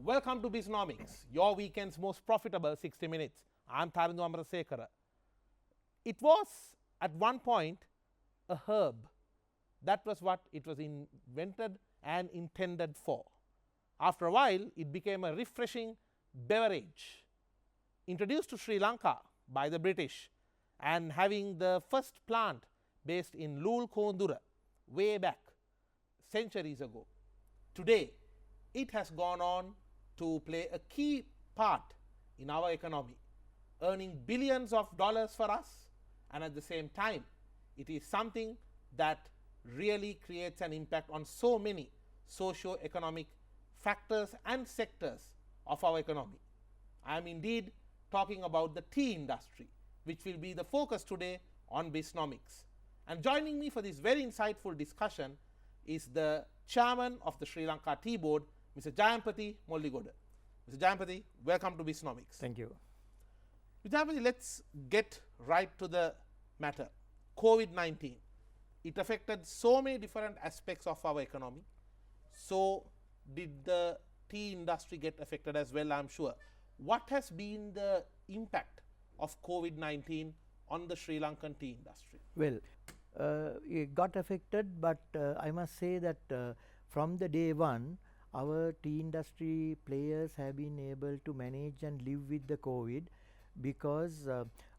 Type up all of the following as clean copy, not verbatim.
Welcome to Bisnomics, your weekend's most profitable 60 minutes. I'm Tharindu Amarasekara. It was at one point a herb. That was what it was invented and intended for. After a while, it became a refreshing beverage introduced to Sri Lanka by the British and having the first plant based in Lul Kondura way back centuries ago. Today, it has gone on to play a key part in our economy, earning billions of dollars for us, and at the same time, it is something that really creates an impact on so many socio-economic factors and sectors of our economy. I am indeed talking about the tea industry, which will be the focus today on Bisnomics. And joining me for this very insightful discussion is the chairman of the Sri Lanka Tea Board, Mr. Jayampathy Molligoda. Mr. Jayampathy, welcome to Bisnomics. Thank you. Mr. Jayampathy, let's get right to the matter. COVID-19. It affected so many different aspects of our economy. So did the tea industry get affected as well, I'm sure. What has been the impact of COVID-19 on the Sri Lankan tea industry? Well, it got affected, but I must say that from the day one, our tea industry players have been able to manage and live with the COVID, because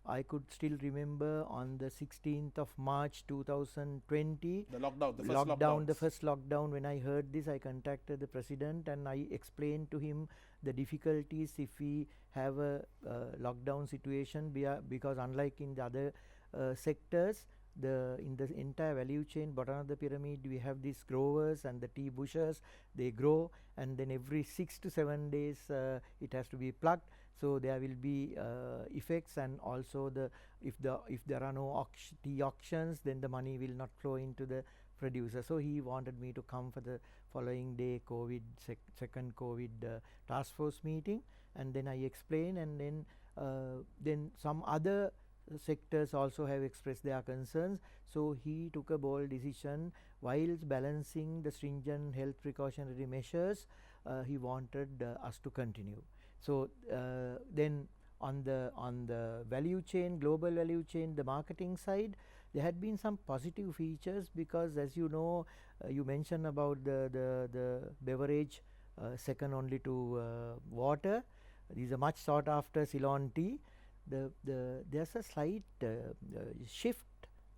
I could still remember on the 16th of March 2020, the first lockdown. When I heard this, I contacted the president and I explained to him the difficulties if we have a lockdown situation, because unlike in the other sectors, in the entire value chain, bottom of the pyramid, we have these growers and the tea bushes. They grow, and then every 6 to 7 days it has to be plucked. So there will be effects, and also if there are no tea auctions, then the money will not flow into the producer. So he wanted me to come for the following day second COVID task force meeting, and then I explained, and then some other sectors also have expressed their concerns. So he took a bold decision. Whilst balancing the stringent health precautionary measures, he wanted us to continue. So then on the value chain, global value chain, the marketing side, there had been some positive features, because as you know, you mentioned about the beverage second only to water. These are much sought after Ceylon tea. There's a slight shift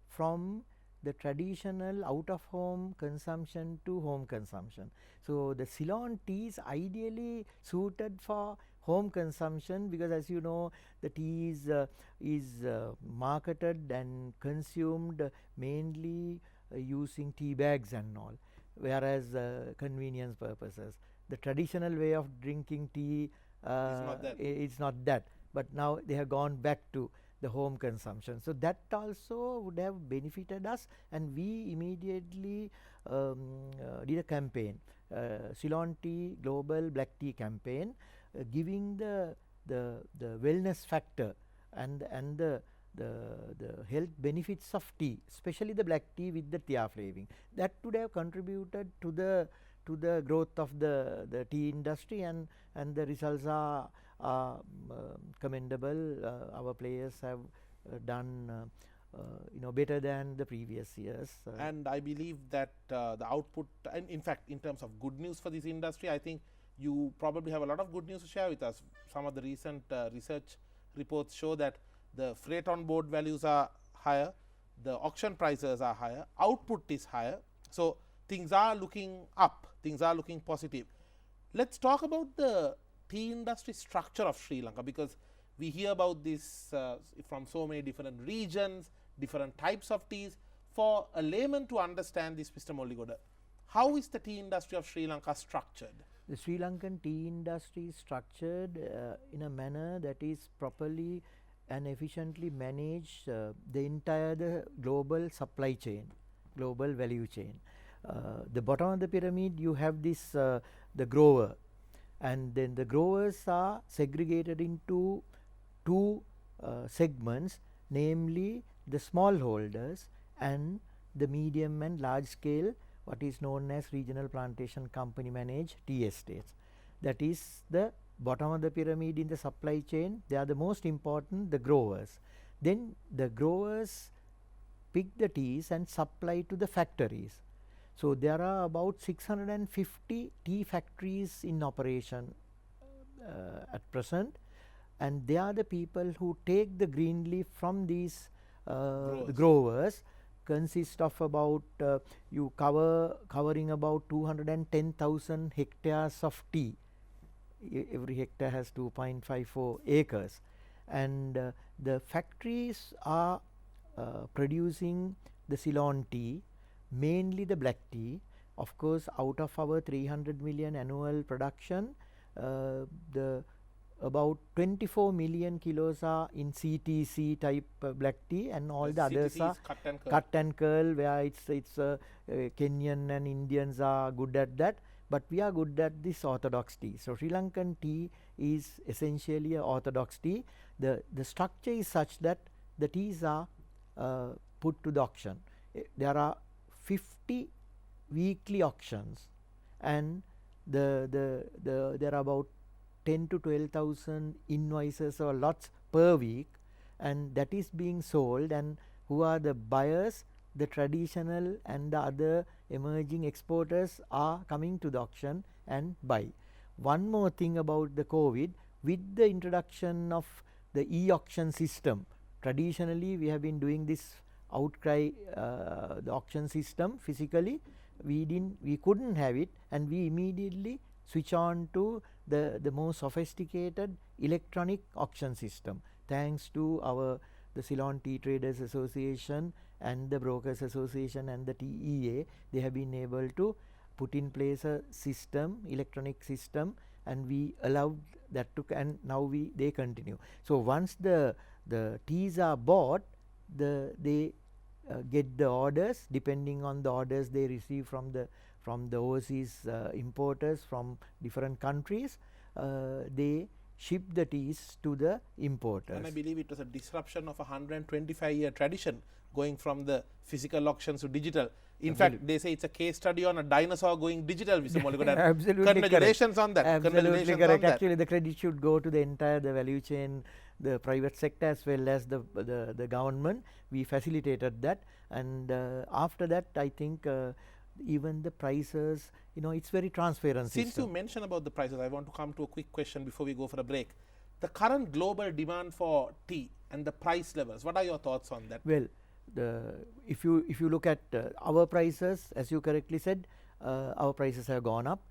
from the traditional out-of-home consumption to home consumption. So the Ceylon tea is ideally suited for home consumption, because as you know, the tea is marketed and consumed mainly using tea bags and all, whereas convenience purposes. The traditional way of drinking tea it's not that. But now they have gone back to the home consumption. So that also would have benefited us, and we immediately did a campaign, Ceylon Tea Global Black Tea Campaign, giving the wellness factor and the health benefits of tea, especially the black tea with the tea flavoring. That would have contributed to the growth of the tea industry, and the results are commendable. Our players have done better than the previous years. And I believe that the output, and in fact, in terms of good news for this industry, I think you probably have a lot of good news to share with us. Some of the recent research reports show that the freight on board values are higher, the auction prices are higher, output is higher. So things are looking up, things are looking positive. Let's talk about the tea industry structure of Sri Lanka, because we hear about this from so many different regions, different types of teas. For a layman to understand this, Mr. Molligoda, how is the tea industry of Sri Lanka structured? The Sri Lankan tea industry is structured in a manner that is properly and efficiently manage the global supply chain, global value chain. The bottom of the pyramid, you have this the grower, and then the growers are segregated into two segments, namely the smallholders and the medium and large scale, what is known as regional plantation company managed tea estates. that is the bottom of the pyramid in the supply chain. They are the most important, the growers. Then the growers pick the teas and supply to the factories. So there are about 650 tea factories in operation at present, and they are the people who take the green leaf from these growers. Consist of about covering about 210,000 hectares of tea. Every hectare has 2.54 acres, and the factories are producing the Ceylon tea, mainly the black tea. Of course, out of our 300 million annual production, the about 24 million kilos are in CTC type black tea, and all the others are cut and curl, where it's Kenyan and Indians are good at that, but we are good at this orthodox tea. So Sri Lankan tea is essentially a orthodox tea. The structure is such that the teas are put to the auction. There are 50 weekly auctions, and there are about 10 to 12,000 invoices or lots per week, and that is being sold. And who are the buyers? The traditional and the other emerging exporters are coming to the auction and buy. One more thing about the COVID, with the introduction of the e-auction system, traditionally we have been doing this outcry, the auction system physically. We couldn't have it, and we immediately switch on to the more sophisticated electronic auction system, thanks to the Ceylon Tea Traders Association and the Brokers Association and the TEA. They have been able to put in place a system, electronic system, and we allowed that to, and now they continue. So once the teas are bought, they get the orders. Depending on the orders they receive from the overseas importers from different countries, they ship the teas to the importers. And I believe it was a disruption of a 125-year tradition, going from the physical auctions to digital. In fact, they say it's a case study on a dinosaur going digital, Mr. Molligoda. Absolutely congratulations correct. on that. Absolutely correct. Actually, the credit should go to the entire value chain, the private sector as well as the government. We facilitated that, and after that, I think even the prices, it's very transparent. Since you mentioned about the prices, I want to come to a quick question before we go for a break. The current global demand for tea and the price levels, what are your thoughts on that? Well, if you look at our prices, as you correctly said, our prices have gone up.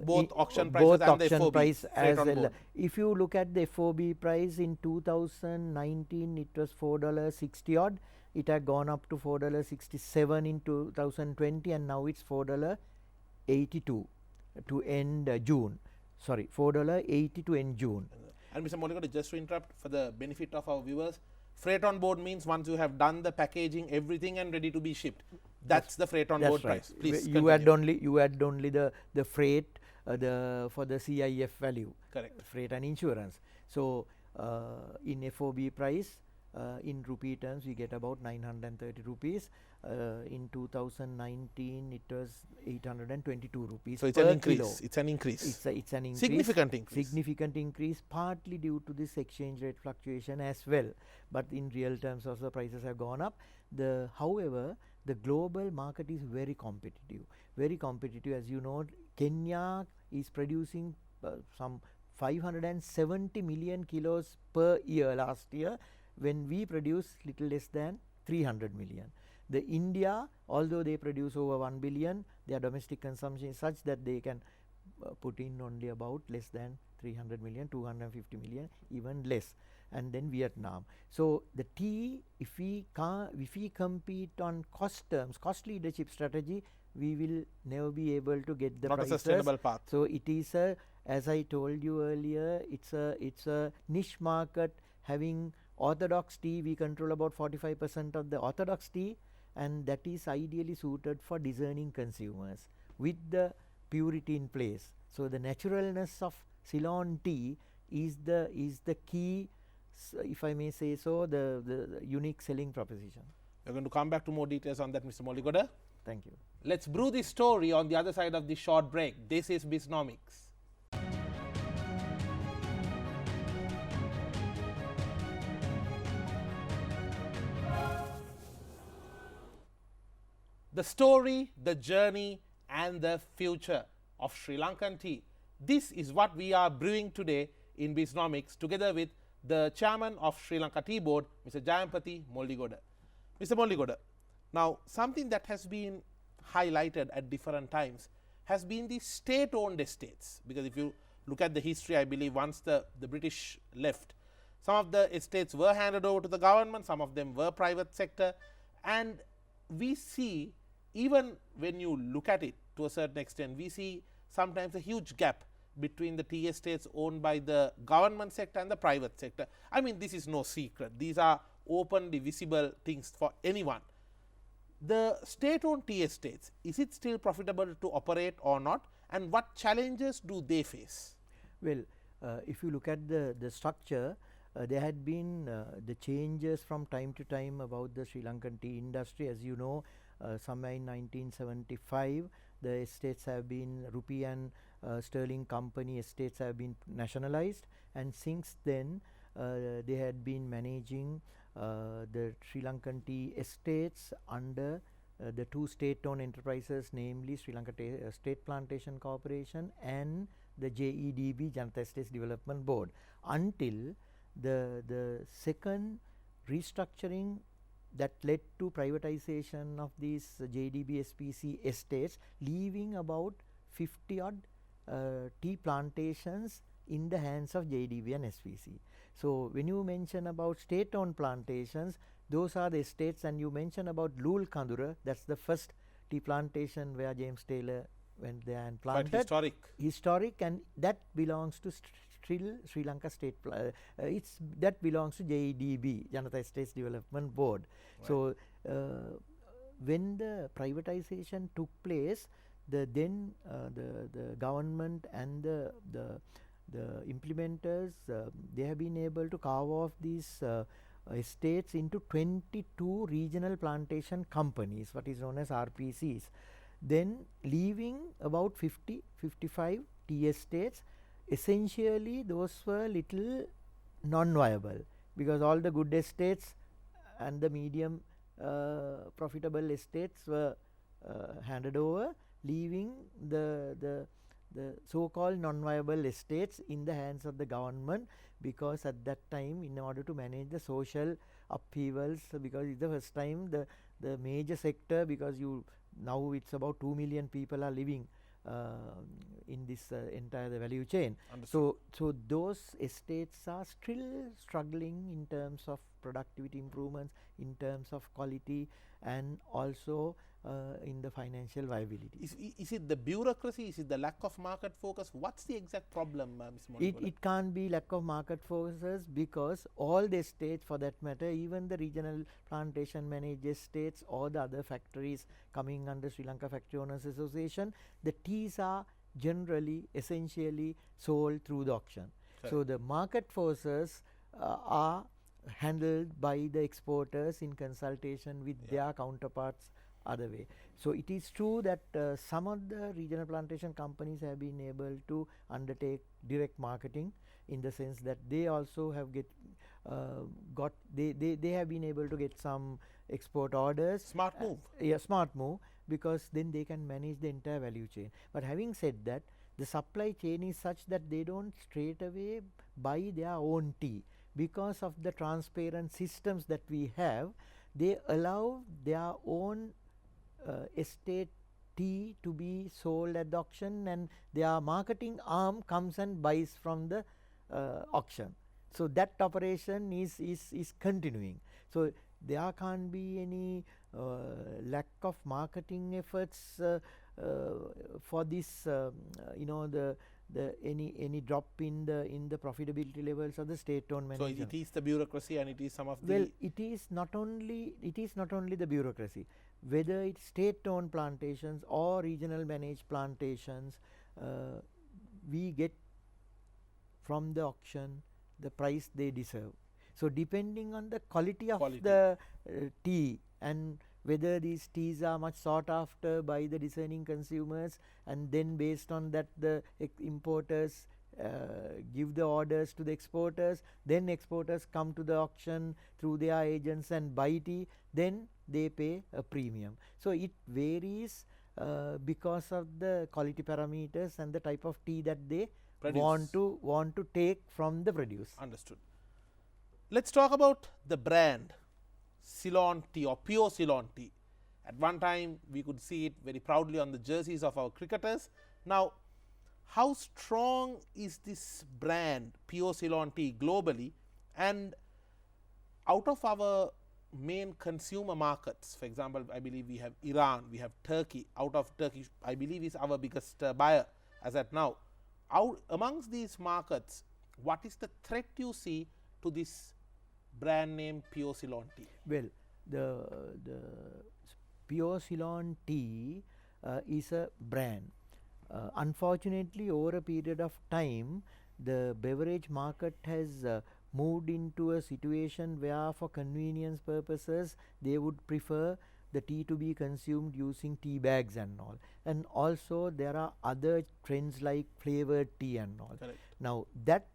Both auction prices and the FOB price as well. If you look at the FOB price in 2019, it was $4.60 odd. It had gone up to $4.67 in 2020, and now it's $4.82 to end June. Sorry, $4.80 to end June. And Mr. Molligoda, just to interrupt for the benefit of our viewers, freight on board means once you have done the packaging, everything, and ready to be shipped. That's the freight on board price. Please you add only the freight for the CIF value. Correct. Freight and insurance. So in FOB price, in rupee terms, we get about 930 rupees. In 2019, it was 822 rupees. So it's per an increase. kilo. It's an increase. It's an increase. Significant increase. Partly due to this exchange rate fluctuation as well. But in real terms, also the prices have gone up. However, the global market is very competitive. Very competitive. As you know, Kenya is producing some 570 million kilos per year last year, when we produce little less than 300 million. The India, although they produce over 1 billion, their domestic consumption is such that they can put in only about less than 300 million, 250 million, even less. And then Vietnam. So the tea, if we compete on cost terms, cost leadership strategy, we will never be able to get the prices. Not a sustainable path. So it is as I told you earlier, it's a niche market. Having orthodox tea, we control about 45% of the orthodox tea, and that is ideally suited for discerning consumers with the purity in place. So the naturalness of Ceylon tea is the key, if I may say so, the unique selling proposition. We're going to come back to more details on that, Mr. Molligoda. Thank you. Let's brew this story on the other side of this short break. This is Bisnomics. the story, the journey, and the future of Sri Lankan tea. This is what we are brewing today in Bisnomics together with the chairman of Sri Lanka Tea Board, Mr. Jayampathy Molligoda. Mr. Molligoda, now something that has been highlighted at different times has been the state-owned estates, because if you look at the history, I believe once the British left, some of the estates were handed over to the government, some of them were private sector, and we see, even when you look at it to a certain extent, we see sometimes a huge gap between the tea estates owned by the government sector and the private sector. I mean, this is no secret. These are openly visible things for anyone. The state-owned tea estates, is it still profitable to operate or not, and what challenges do they face? Well, if you look at the structure, there had been the changes from time to time about the Sri Lankan tea industry. As you know, somewhere in 1975, the estates have been rupee and sterling company estates have been nationalized, and since then they had been managing the Sri Lankan tea estates under the two state-owned enterprises, namely Sri Lanka State Plantation Corporation and the JEDB, Janata Estates Development Board, until the second restructuring that led to privatization of these JDB SPC estates, leaving about 50 odd tea plantations in the hands of JDB and SPC. So when you mention about state-owned plantations, those are the estates, and you mention about Lul Kandura, that's the first tea plantation where James Taylor went there and planted. Quite historic, and that belongs to Sri Lanka State. That belongs to JEDB, Janata Estates Development Board. Right. So when the privatization took place, the government and the implementers, they have been able to carve off these estates into 22 regional plantation companies, what is known as RPCs, then leaving about 55 tea estates. Essentially those were little non-viable, because all the good estates and the medium profitable estates were handed over, leaving the so-called non-viable estates in the hands of the government, because at that time, in order to manage the social upheavals, because it's the first time the major sector, because now it's about 2 million people are living in this entire value chain. So those estates are still struggling in terms of productivity improvements, in terms of quality, and also in the financial viability. Is it the bureaucracy? Is it the lack of market focus? What's the exact problem, Ms. Molligoda? It can't be lack of market forces, because all the estates, for that matter, even the regional plantation managed estates or the other factories coming under Sri Lanka Factory Owners Association, the teas are generally essentially sold through the auction. Correct. So the market forces are handled by the exporters in consultation with their counterparts other way. So it is true that some of the regional plantation companies have been able to undertake direct marketing, in the sense that they also have they have been able to get some export orders. Smart move. Smart move, because then they can manage the entire value chain. But having said that, the supply chain is such that they don't straight away buy their own tea. Because of the transparent systems that we have, they allow their own estate tea to be sold at the auction, and their marketing arm comes and buys from the auction. So that operation is continuing. So there can't be any lack of marketing efforts for this, any drop in the profitability levels of the state-owned management. So it is the bureaucracy, and it is some of the. Well, it is not only the bureaucracy. Whether it's state-owned plantations or regional managed plantations, we get from the auction the price they deserve. So depending on the quality of the tea, and whether these teas are much sought after by the discerning consumers, and then based on that the importers give the orders to the exporters, then exporters come to the auction through their agents and buy tea, then they pay a premium. So it varies because of the quality parameters and the type of tea that they want to take from the produce. Understood. Let's talk about the brand Ceylon tea or pure Ceylon tea. At one time we could see it very proudly on the jerseys of our cricketers. Now, how strong is this brand pure Ceylon tea globally, and out of our main consumer markets, for example, I believe we have Iran, we have Turkey. Out of Turkey, I believe is our biggest buyer as at now. Out amongst these markets, what is the threat you see to this brand name pure Ceylon tea? Well, the pure Ceylon tea is a brand. Unfortunately, over a period of time, the beverage market has moved into a situation where, for convenience purposes, they would prefer the tea to be consumed using tea bags and all. And also there are other trends like flavored tea and all. Correct. Now that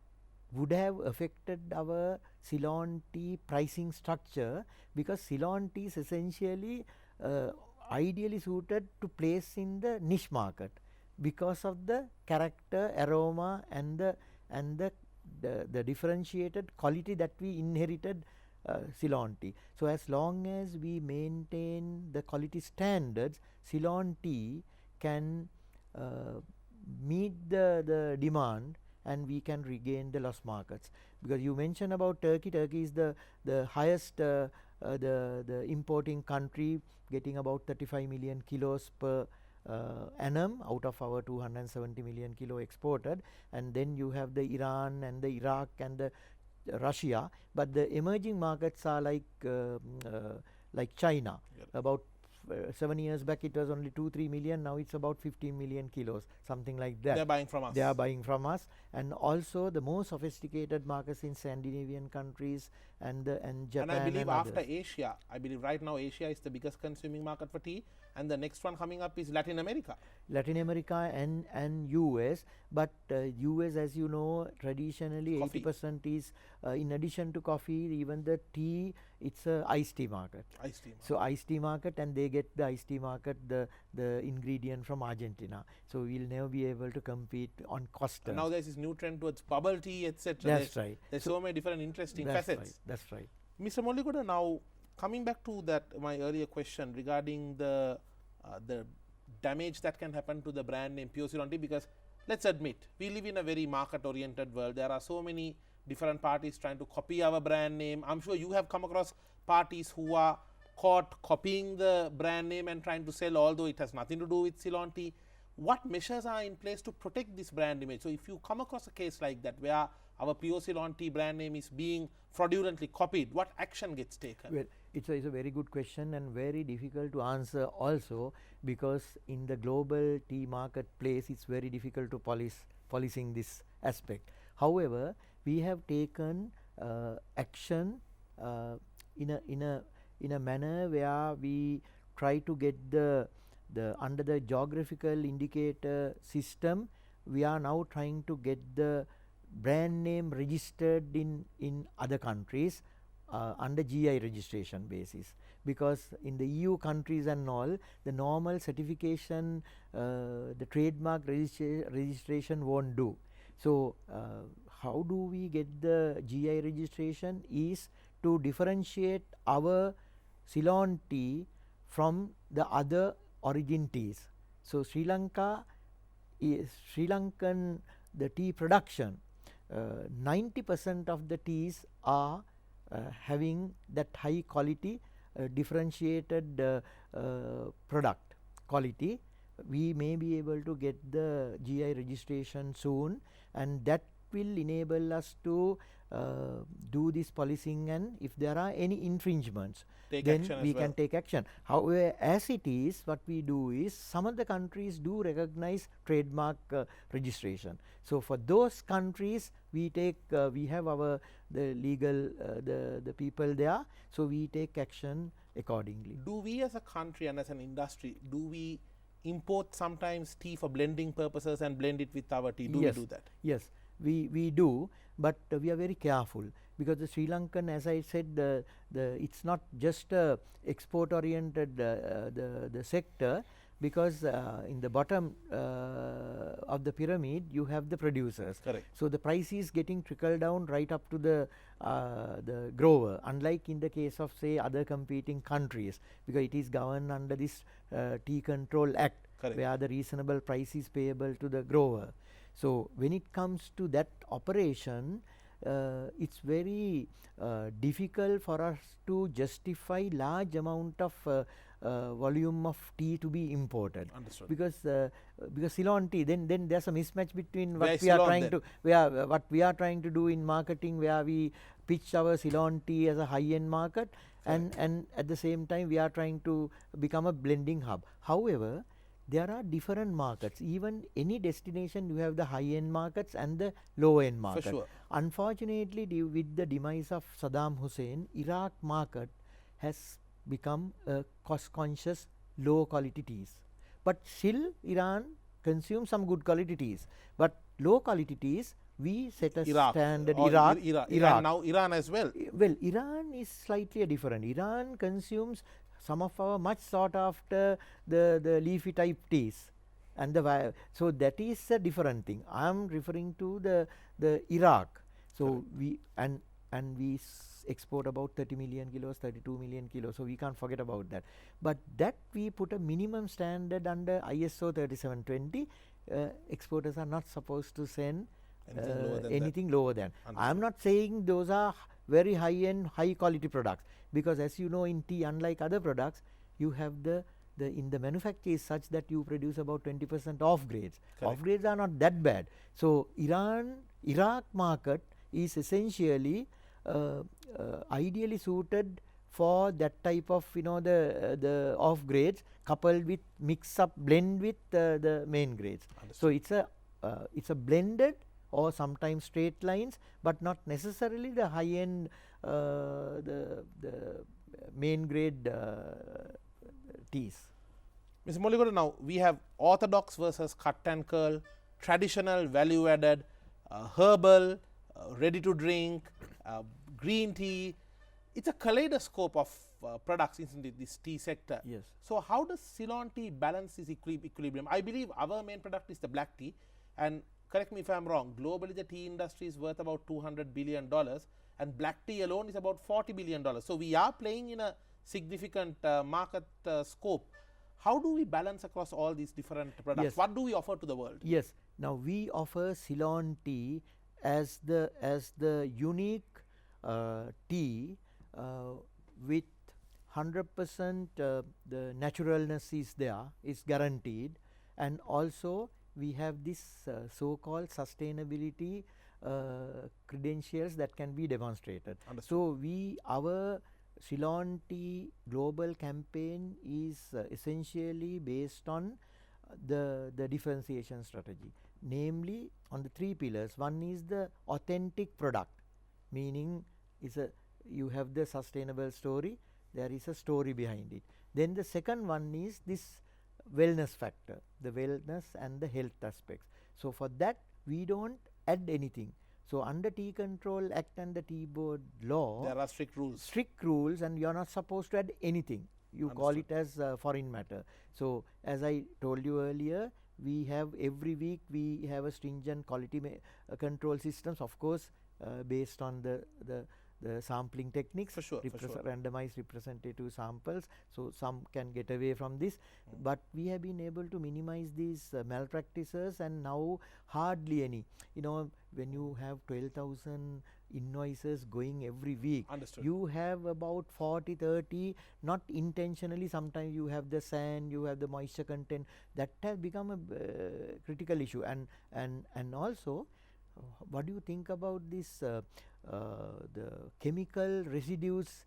would have affected our Ceylon tea pricing structure, because Ceylon tea is essentially ideally suited to place in the niche market because of the character, aroma and the differentiated quality that we inherited Ceylon tea. So as long as we maintain the quality standards, Ceylon tea can meet the demand and we can regain the lost markets. Because you mentioned about Turkey. Turkey is the highest the importing country, getting about 35 million kilos per annum out of our 270 million kilo exported. And then you have the Iran and the Iraq and the Russia, but the emerging markets are like China. About 7 years back it was only 2-3 million, now it's about 15 million kilos, something like that. They are buying from us. They are buying from us. And also the more sophisticated markets in Scandinavian countries and Japan. And I believe and after others. Asia, I believe right now Asia is the biggest consuming market for tea, and the next one coming up is Latin America. Latin America and US, but US, as you know, traditionally Coffee. 80% is in addition to coffee, even the tea, it's a iced tea market. Iced tea market. So iced tea market, and they get the iced tea market, the ingredient from Argentina. So we'll never be able to compete on cost terms. Now there's this new trend towards bubble tea, etc. That's right. There's so many different interesting That's facets. right. That's right. Mr. Molligoda, now coming back to that my earlier question regarding the damage that can happen to the brand name pure Ceylon tea, because let's admit we live in a very market oriented world. There are so many different parties trying to copy our brand name. I'm sure you have come across parties who are caught copying the brand name and trying to sell, although it has nothing to do with Ceylon tea. What measures are in place to protect this brand image? So if you come across a case like that where our pure Ceylon tea brand name is being fraudulently copied, what action gets taken? Well, it's a very good question and very difficult to answer also, because in the global tea marketplace it's very difficult to policing this aspect. However, we have taken action in a manner where we try to get the under the geographical indicator system, we are now trying to get the brand name registered in other countries under GI registration basis, because in the EU countries and all, the normal certification, the trademark registration won't do. So how do we get the GI registration is to differentiate our Ceylon tea from the other origin teas. So Sri Lankan the tea production, 90% of the teas are having that high quality differentiated product quality. We may be able to get the GI registration soon, and that will enable us to do this policing, and if there are any infringements, then we can take action. However, as it is, what we do is, some of the countries do recognize trademark registration. So for those countries, we take we have the legal the people there, so we take action accordingly. Do we as a country and as an industry, do we import sometimes tea for blending purposes and blend it with our tea? Do Yes. we do that? Yes. we do, but we are very careful, because the Sri Lankan, as I said, it's not just a export oriented the sector, because in the bottom of the pyramid you have the producers. Correct. So the price is getting trickled down right up to the grower, unlike in the case of, say, other competing countries, because it is governed under this Tea Control Act. Correct. Where the reasonable price is payable to the grower. So when it comes to that operation, it's very difficult for us to justify large amount of volume of tea to be imported. Understood. Because Ceylon tea, then there's a mismatch between Where what is we are Ceylon trying then? to what we are trying to do in marketing, where we pitch our Ceylon tea as a high-end market, and at the same time we are trying to become a blending hub. However, there are different markets. Even any destination, you have the high-end markets and the low-end market. For sure. Unfortunately, with the demise of Saddam Hussein, Iraq market has become a cost-conscious, low-quality teas. But still, Iran consumes some good quality teas. But low-quality teas, we set a standard. Iraq. And now Iran as well. Well, Iran is slightly different. Iran consumes some of our much sought after the leafy type teas, and so that is a different thing. I am referring to the Iraq. So we export about 30 million kilos, 32 million kilos, so we can't forget about that. But that we put a minimum standard under ISO 3720. Exporters are not supposed to send anything lower than. I am not saying those are very high-end, high-quality products, because as you know, in tea, unlike other products, you have the in the manufacture is such that you produce about 20% off grades. Off grades are not that bad. So Iraq market is essentially ideally suited for that type of, the off grades coupled with blend with the main grades. So it's a blended or sometimes straight lines, but not necessarily the high end the main grade teas. Mr. Molligoda, now we have orthodox versus cut and curl, traditional, value added, herbal, ready to drink, green tea. It's a kaleidoscope of products in this tea sector. Yes. So how does Ceylon tea balance this equilibrium? I believe our main product is the black tea, and correct me if I'm wrong, globally the tea industry is worth about $200 billion, and black tea alone is about $40 billion. So we are playing in a significant market scope. How do we balance across all these different products? Yes. What do we offer to the world? Yes. Now we offer Ceylon tea as the unique tea with 100% the naturalness is there, is guaranteed, and also we have this so-called sustainability credentials that can be demonstrated. Understood. So our Ceylon tea global campaign is essentially based on the differentiation strategy, namely on the three pillars. One is the authentic product, meaning you have the sustainable story, there is a story behind it. Then the second one is this wellness factor, the wellness and the health aspects. So for that we don't add anything. So under Tea Control Act and the Tea Board law, there are strict rules. Strict rules, and you are not supposed to add anything. You call it as foreign matter. So as I told you earlier, we have every week we have a stringent quality control systems, of course, based on the sampling techniques, for sure. randomized representative samples, so some can get away from this, but we have been able to minimize these malpractices, and now hardly any. When you have 12,000 invoices going every week, Understood. you have about 40-30 not intentionally. Sometimes you have the sand, you have the moisture content, that has become a critical issue. And also, what do you think about this the chemical residues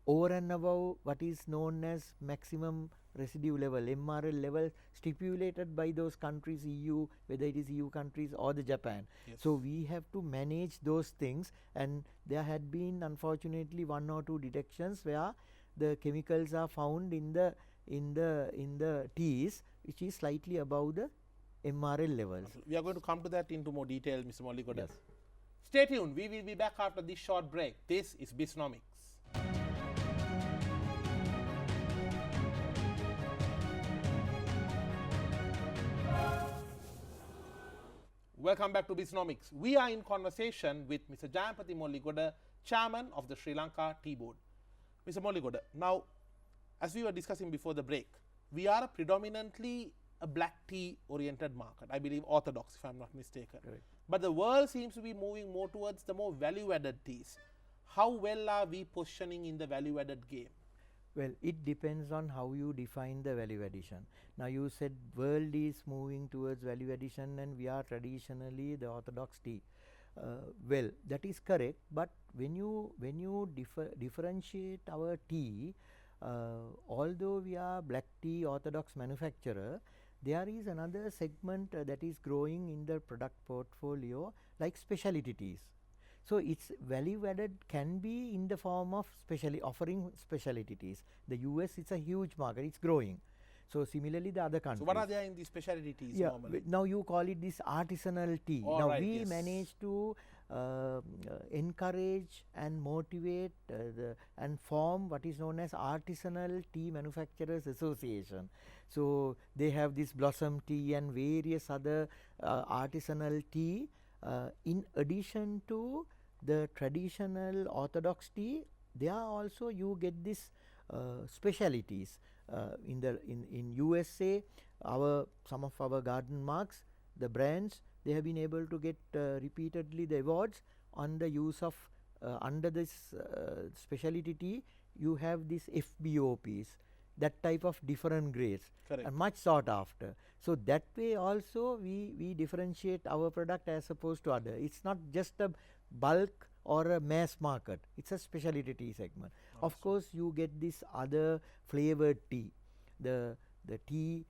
over and above what is known as maximum residue level, MRL level, stipulated by those countries, EU, whether it is EU countries or the Japan. Yes. So we have to manage those things, and there had been unfortunately 1 or 2 detections where the chemicals are found in the teas which is slightly above the MRL levels. We are going to come to that into more detail, Mr. Molligoda. Yes. Stay tuned. We will be back after this short break. This is Bisnomics. Welcome back to Bisnomics. We are in conversation with Mr. Jayampathy Molligoda, Chairman of the Sri Lanka Tea Board. Mr. Molligoda, now, as we were discussing before the break, we are predominantly a black tea oriented market. I believe orthodox, if I'm not mistaken. Correct. But the world seems to be moving more towards the more value added teas. How well are we positioning in the value added game? Well, it depends on how you define the value addition. Now you said world is moving towards value addition and we are traditionally the orthodox tea. Well, that is correct, but when you differentiate our tea, although we are black tea orthodox manufacturer, there is another segment that is growing in the product portfolio like specialty teas. So its value added can be in the form of offering specialty teas. The US is a huge market, it's growing. So similarly the other countries. So what are there in the specialty teas normally? Now you call it this artisanal tea. All now right, we yes. manage to encourage and motivate and form what is known as Artisanal Tea Manufacturers Association. So they have this blossom tea and various other artisanal tea in addition to the traditional orthodox tea. There also you get this specialities. In USA, some of our garden marks, the brands, they have been able to get repeatedly the awards on the use of under this specialty tea. You have these FBOPs, that type of different grades. Correct. And much sought after. So that way also we differentiate our product as opposed to other. It's not just a bulk or a mass market, it's a specialty tea segment. Of course you get this other flavored tea, the tea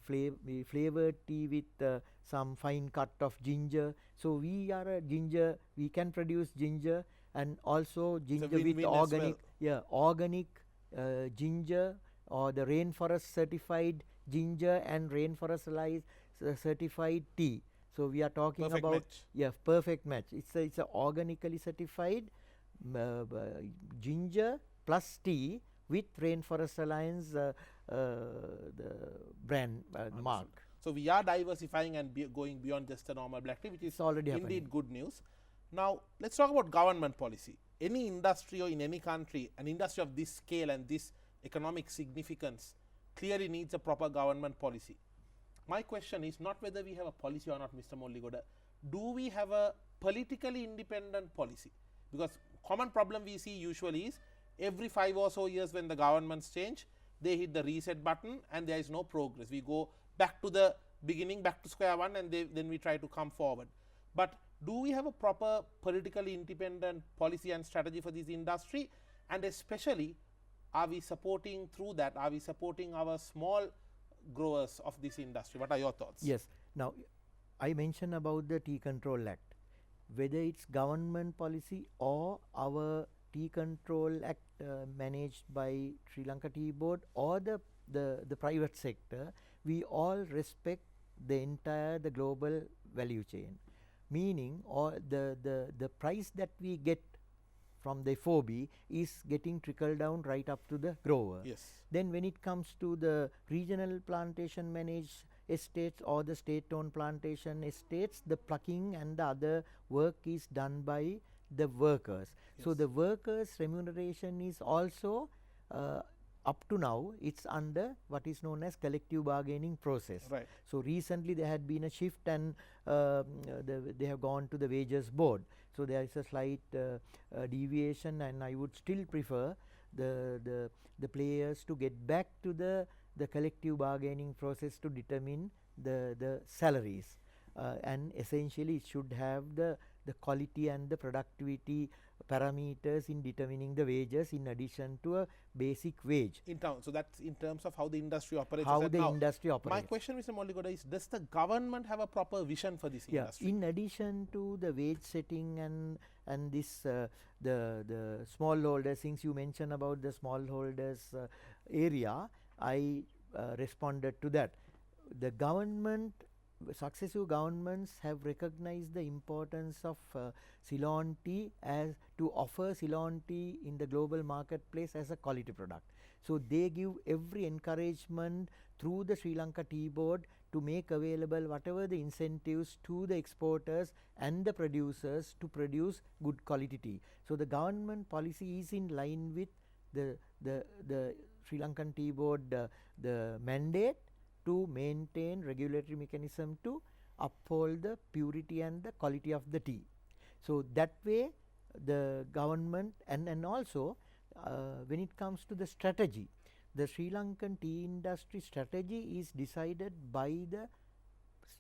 flavored tea with some fine cut of ginger. So we are a ginger, we can produce ginger and also ginger with organic, organic ginger or the rainforest certified ginger and rainforest certified tea. So we are talking perfect about match. Perfect match. It's a organically certified ginger plus tea with Rainforest Alliance the brand mark. So we are diversifying and going beyond just the normal black tea, which is already indeed happening. Good news. Now let's talk about government policy. Any industry or in any country, an industry of this scale and this economic significance clearly needs a proper government policy. My question is not whether we have a policy or not, Mr. Molligoda. Do we have a politically independent policy? Because common problem we see usually is every 5 or so years when the governments change, they hit the reset button and there is no progress. We go back to the beginning, back to square one, and then we try to come forward. But do we have a proper politically independent policy and strategy for this industry? And especially, are we supporting through that? Are we supporting our small growers of this industry? What are your thoughts? Yes. Now, I mentioned about the Tea Control Act. Whether it's government policy or our Tea Control Act managed by Sri Lanka Tea Board or the private sector, we all respect the global value chain. Meaning, or the price that we get from the FOB is getting trickled down right up to the grower. Yes. Then when it comes to the regional plantation managed estates or the state-owned plantation estates, the plucking and the other work is done by the workers. Yes. So the workers' remuneration is also up to now it's under what is known as collective bargaining process. Right. So recently there had been a shift and they have gone to the wages board. So there is a slight deviation, and I would still prefer the players to get back to the collective bargaining process to determine the salaries, and essentially it should have the quality and the productivity parameters in determining the wages in addition to a basic wage. So that's in terms of how the industry operates. How the industry operates. My question, Mr. Molligoda, is does the government have a proper vision for this industry? In addition to the wage setting and this the smallholders, since you mentioned about the smallholders area, I responded to that. The government successive governments have recognized the importance of Ceylon tea as to offer Ceylon tea in the global marketplace as a quality product. So they give every encouragement through the Sri Lanka Tea Board to make available whatever the incentives to the exporters and the producers to produce good quality tea. So the government policy is in line with the Sri Lankan Tea Board the mandate to maintain regulatory mechanism to uphold the purity and the quality of the tea. So that way the government and also when it comes to the strategy, the Sri Lankan tea industry strategy is decided by the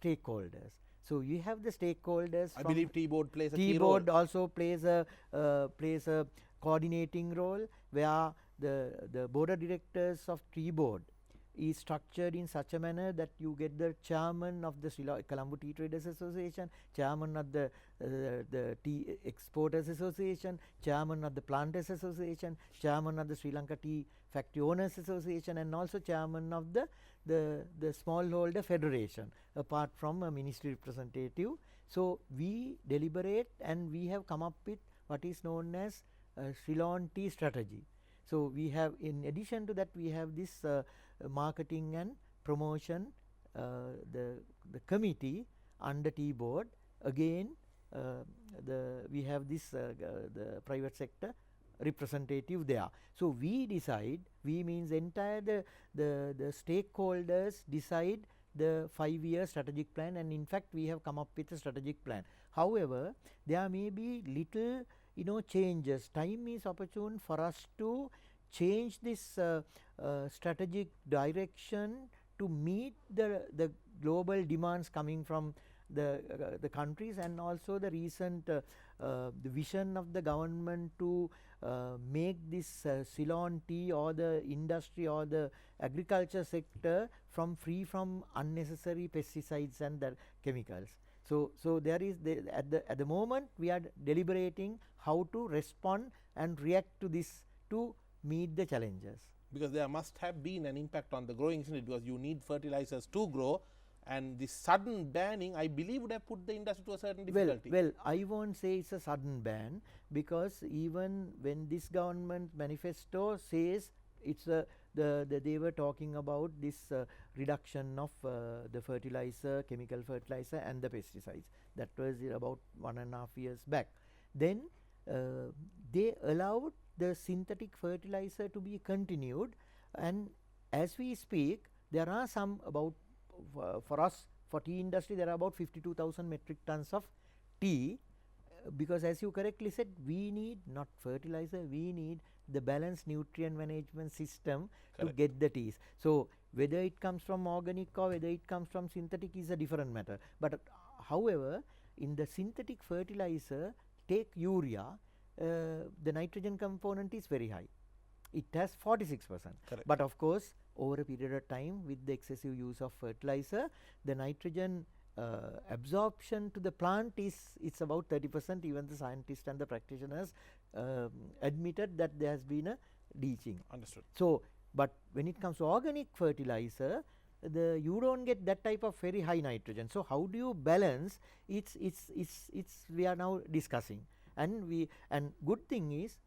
stakeholders. So you have the stakeholders. I believe Tea Board plays a key Tea role. Board also plays a coordinating role, where the board of directors of Tea Board is structured in such a manner that you get the chairman of the Colombo Tea Traders Association, chairman of the Tea Exporters Association, chairman of the Planters Association, chairman of the Sri Lanka Tea Factory Owners Association, and also chairman of the Smallholder Federation, apart from a ministry representative. So we deliberate and we have come up with what is known as Ceylon tea strategy. So we have, in addition to that, we have this marketing and promotion, the committee under Tea Board. Again, we have this the private sector representative there. So we decide, we means entire the stakeholders decide the 5-year strategic plan, and in fact we have come up with a strategic plan. However, there may be little changes. Time is opportune for us to change this strategic direction to meet the global demands coming from the countries, and also the recent the vision of the government to make this Ceylon tea or the industry or the agriculture sector free from unnecessary pesticides and the chemicals. So there is at the moment we are deliberating how to respond and react to this to meet the challenges. Because there must have been an impact on the growing industry, because you need fertilizers to grow, and the sudden banning, I believe, would have put the industry to a certain difficulty. Well, I won't say it's a sudden ban, because even when this government manifesto says it's they were talking about this reduction of the fertilizer, chemical fertilizer and the pesticides. That was about 1.5 years back. Then they allowed the synthetic fertilizer to be continued, and as we speak there are some about for us, for tea industry, there are about 52,000 metric tons of tea, because as you correctly said, we need not fertilizer, we need the balanced nutrient management system. Correct. To get the teas. So whether it comes from organic or whether it comes from synthetic is a different matter. But however, in the synthetic fertilizer, take urea, the nitrogen component is very high. It has 46%. Correct. But of course, over a period of time, with the excessive use of fertilizer, the nitrogen absorption to the plant it's about 30%. Even the scientists and the practitioners admitted that there has been a leaching. Understood. So, but when it comes to organic fertilizer, you don't get that type of very high nitrogen. So how do you balance? It's we are now discussing, and good thing is,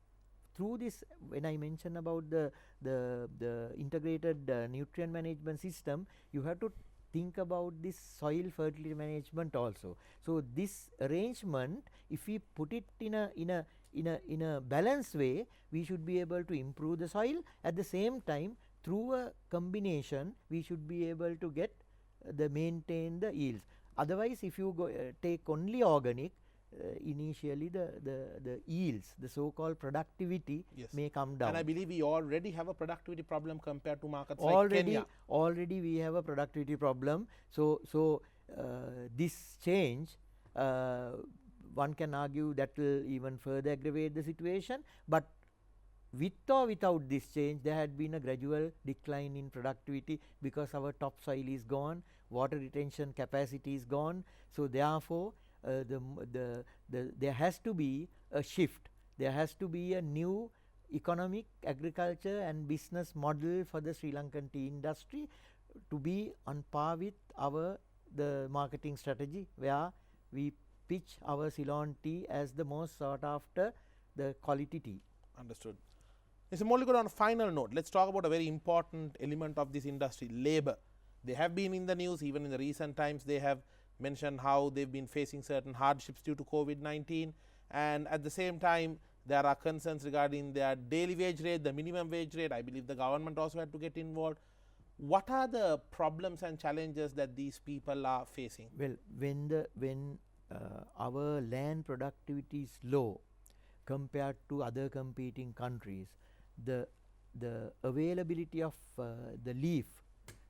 through this, when I mention about the integrated nutrient management system, you have to think about this soil fertility management also. So this arrangement, if we put it in a balanced way, we should be able to improve the soil. At the same time, through a combination, we should be able to maintain the yields. Otherwise, if you take only organic, initially the yields, the so-called productivity, yes, may come down. And I believe we already have a productivity problem compared to markets like Kenya. Already we have a productivity problem. So this change, one can argue that will even further aggravate the situation. But with or without this change, there had been a gradual decline in productivity, because our topsoil is gone, water retention capacity is gone. So therefore, there has to be a shift. There has to be a new economic, agriculture and business model for the Sri Lankan tea industry to be on par with our the marketing strategy where we pitch our Ceylon tea as the most sought after the quality tea. Understood. Mr. Molligoda, on a final note, let's talk about a very important element of this industry, labor. They have been in the news, even in the recent times. They have mentioned how they've been facing certain hardships due to COVID-19, and at the same time, there are concerns regarding their daily wage rate, the minimum wage rate. I believe the government also had to get involved. What are the problems and challenges that these people are facing? Well, when our land productivity is low compared to other competing countries, the availability of the leaf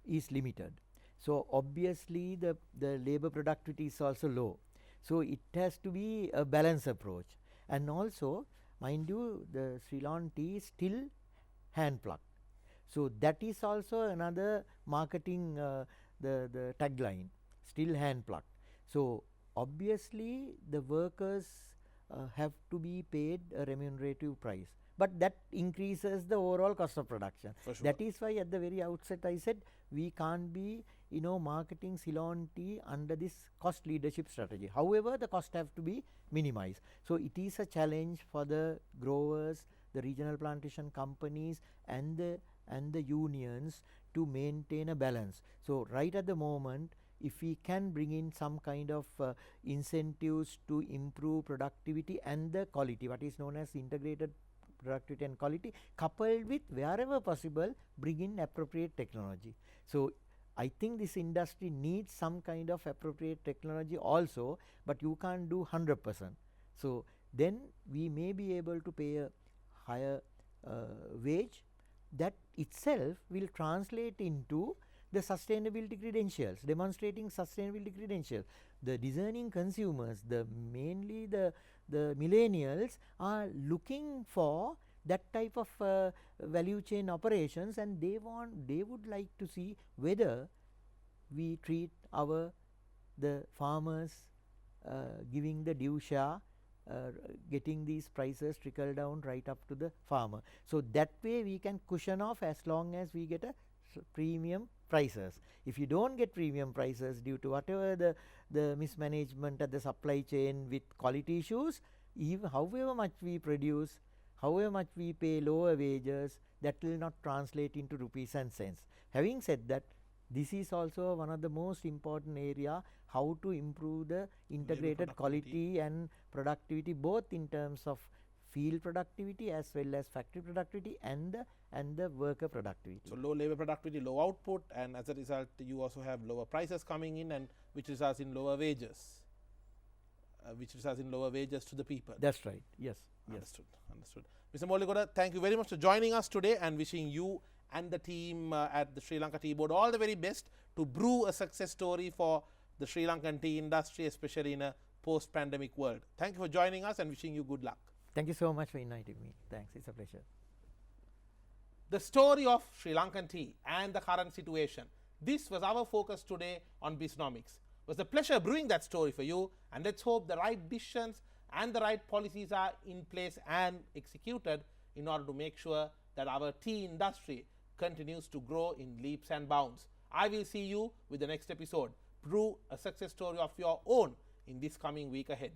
is limited. So obviously the labor productivity is also low. So it has to be a balanced approach. And also, mind you, the Ceylon tea is still hand plucked. So that is also another marketing the tagline, still hand plucked. So obviously the workers have to be paid a remunerative price, but that increases the overall cost of production. For sure. That is why at the very outset I said we can't be marketing Ceylon tea under this cost leadership strategy. However, the cost have to be minimized. So it is a challenge for the growers, the regional plantation companies and the unions to maintain a balance. So right at the moment, if we can bring in some kind of incentives to improve productivity and the quality, what is known as integrated productivity and quality, coupled with wherever possible bring in appropriate technology. So I think this industry needs some kind of appropriate technology also, but you can't do 100%. So then we may be able to pay a higher wage. That itself will translate into the sustainability credentials, demonstrating sustainability credentials. The discerning consumers, mainly the millennials, are looking for that type of value chain operations, and they would like to see whether we treat the farmers giving the due share, getting these prices trickle down right up to the farmer. So that way we can cushion off as long as we get a premium prices. If you don't get premium prices due to whatever the mismanagement at the supply chain with quality issues, even however much we produce, however much we pay lower wages, that will not translate into rupees and cents. Having said that, this is also one of the most important area, how to improve the integrated quality and productivity, both in terms of field productivity as well as factory productivity and the worker productivity. So low labor productivity, low output, and as a result you also have lower prices coming in, and which results in lower wages. To the people. That's right. Yes. Understood. Understood. Mr. Molligoda, thank you very much for joining us today, and wishing you and the team at the Sri Lanka Tea Board all the very best to brew a success story for the Sri Lankan tea industry, especially in a post-pandemic world. Thank you for joining us and wishing you good luck. Thank you so much for inviting me. Thanks. It's a pleasure. The story of Sri Lankan tea and the current situation. This was our focus today on Bisnomics. It was a pleasure brewing that story for you, and let's hope the right decisions and the right policies are in place and executed in order to make sure that our tea industry continues to grow in leaps and bounds. I will see you with the next episode. Brew a success story of your own in this coming week ahead.